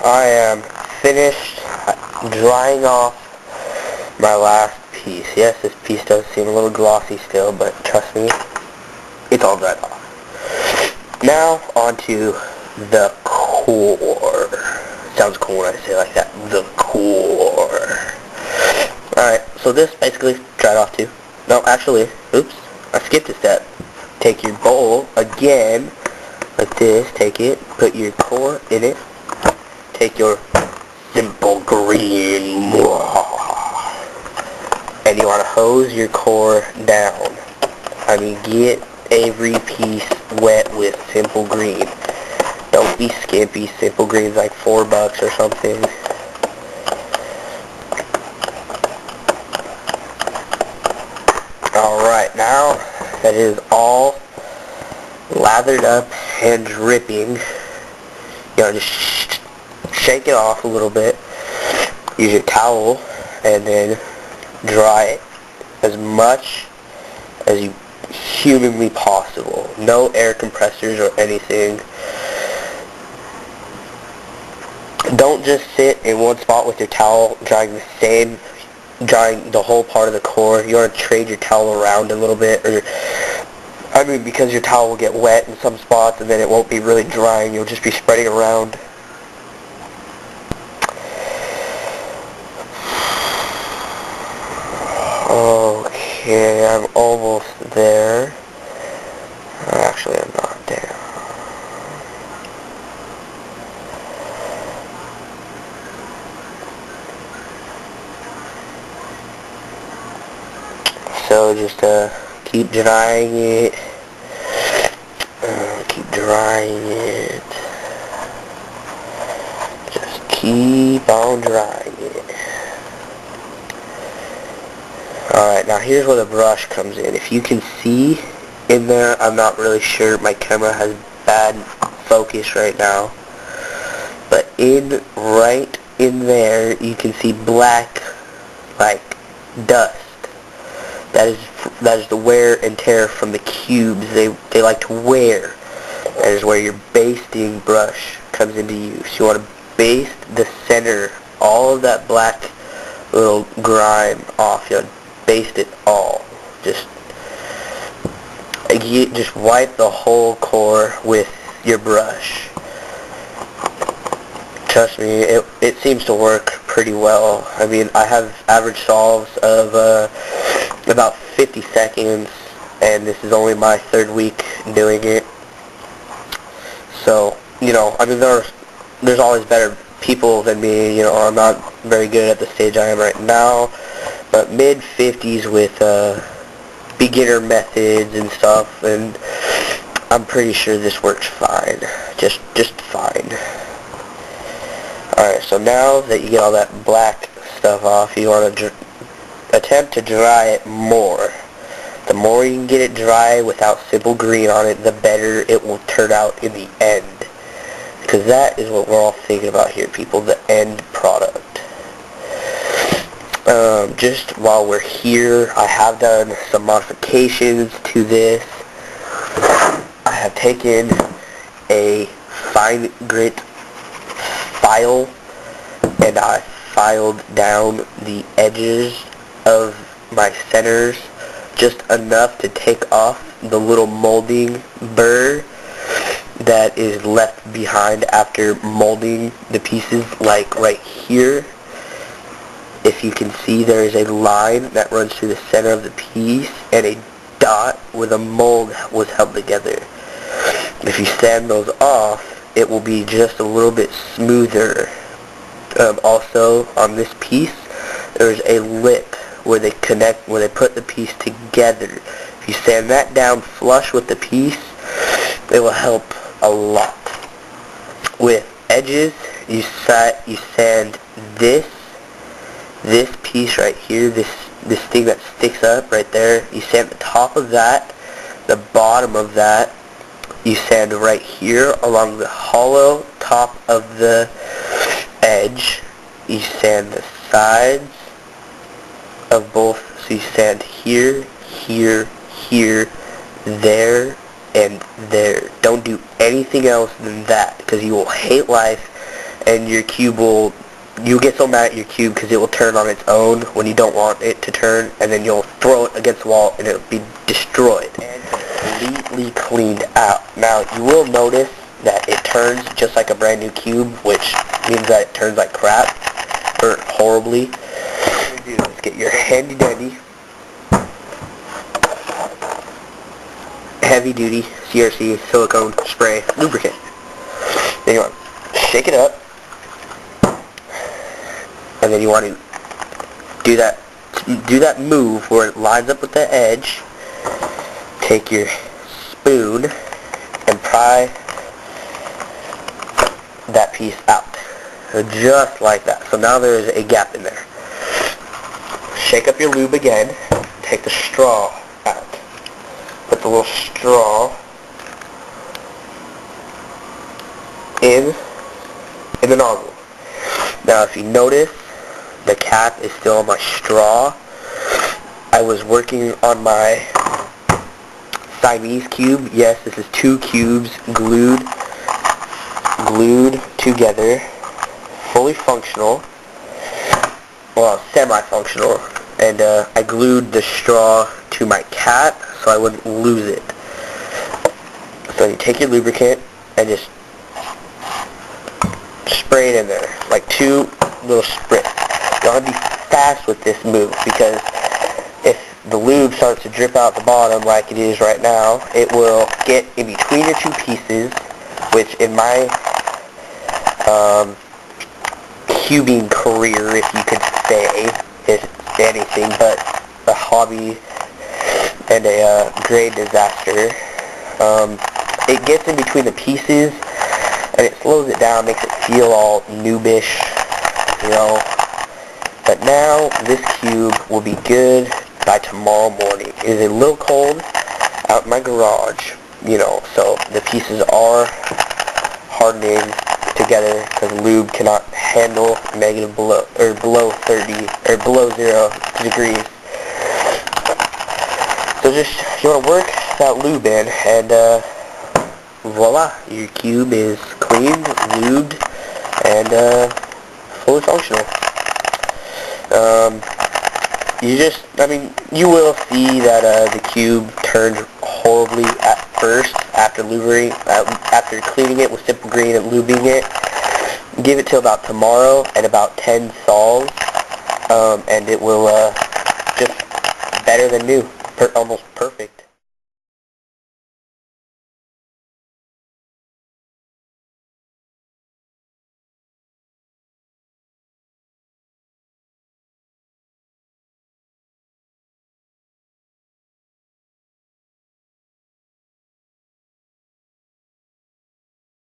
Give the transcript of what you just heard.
I am finished drying off my last piece. Yes, this piece does seem a little glossy still, but trust me, it's all dried off. Now, onto the core. Sounds cool when I say it like that. The core. Alright, so this basically dried off too. No, actually, oops, I skipped a step. Take your bowl again, like this, take it, put your core in it, take your simple green, and you want to hose your core down. I mean, get every piece wet with simple green. Don't be skimpy. Simple green's like $4 or something. Alright, now that it is all lathered up and dripping, you know, just shake it off a little bit. Use your towel and then dry it as much as you humanly possible. No air compressors or anything. Don't just sit in one spot with your towel drying the whole part of the core. You want to trade your towel around a little bit, because your towel will get wet in some spots and then it won't be really drying. You'll just be spreading around. Okay, I'm almost there. Actually, I'm not there. So just keep drying it. Keep drying it. Just keep on drying it. Alright, now here's where the brush comes in. If you can see in there, I'm not really sure. My camera has bad focus right now. But right in there, you can see black, like dust. That is the wear and tear from the cubes they like to wear. That is where your basting brush comes into use. You want to baste the center, all of that black little grime off. You want to baste it all. Just wipe the whole core with your brush. Trust me, it seems to work pretty well. I mean, I have average solves of about 50 seconds, and this is only my third week doing it. So, you know, I mean, there's always better people than me. You know, I'm not very good at the stage I am right now, but mid-50s with beginner methods and stuff, and I'm pretty sure this works fine. Just fine. Alright, so now that you get all that black stuff off, you want to attempt to dry it more. The more you can get it dry without simple green on it, the better it will turn out in the end. Because that is what we're all thinking about here, people, the end product. Just while we're here, I have done some modifications to this. I have taken a fine grit file and I filed down the edges of my centers just enough to take off the little molding burr that is left behind after molding the pieces, like right here. If you can see, there is a line that runs through the center of the piece and a dot where the mold was held together. If you sand those off, it will be just a little bit smoother. Also, on this piece, there's a lip where they put the piece together. If you sand that down flush with the piece, it will help a lot. With edges, you sand this piece right here, this thing that sticks up right there, you sand the top of that, the bottom of that, you sand right here along the hollow top of the edge, you sand the sides of both, so you sand here, here, here, there, and there. Don't do anything else than that, because you will hate life and your cube you'll get so mad at your cube because it will turn on its own when you don't want it to turn, and then you'll throw it against the wall and it'll be destroyed and completely cleaned out. Now you will notice that it turns just like a brand new cube, which means that it turns like crap or horribly. What you do is get your handy dandy heavy duty CRC silicone spray lubricant. Then you want to shake it up, and then you want to do that move where it lines up with the edge. Take your spoon and pry that piece out. So just like that. So now there is a gap in there. Shake up your lube again. Take the straw out. Put the little straw in the nozzle. Now if you notice, the cap is still on my straw. I was working on my Siamese cube. Yes, this is 2 cubes glued together, fully functional, well, semi-functional, and I glued the straw to my cap so I wouldn't lose it. So you take your lubricant and just spray it in there, like 2 little spritz. You want to be fast with this move, because if the lube starts to drip out the bottom like it is right now, it will get in between your 2 pieces, which in my cubing career, if you could say, is anything but a hobby and a great disaster. It gets in between the pieces and it slows it down, makes it feel all noobish, you know. But now this cube will be good by tomorrow morning. It is a little cold out in my garage, you know, so the pieces are hardening together because lube cannot handle negative below 30 or below 0 degrees. So just, you want to work that lube in, and voila, your cube is cleaned, lubed, and fully functional. You will see that the cube turned horribly at first after after cleaning it with Simple Green and lubing it. Give it till about tomorrow and about 10 sols, and it will just better than new, almost perfect.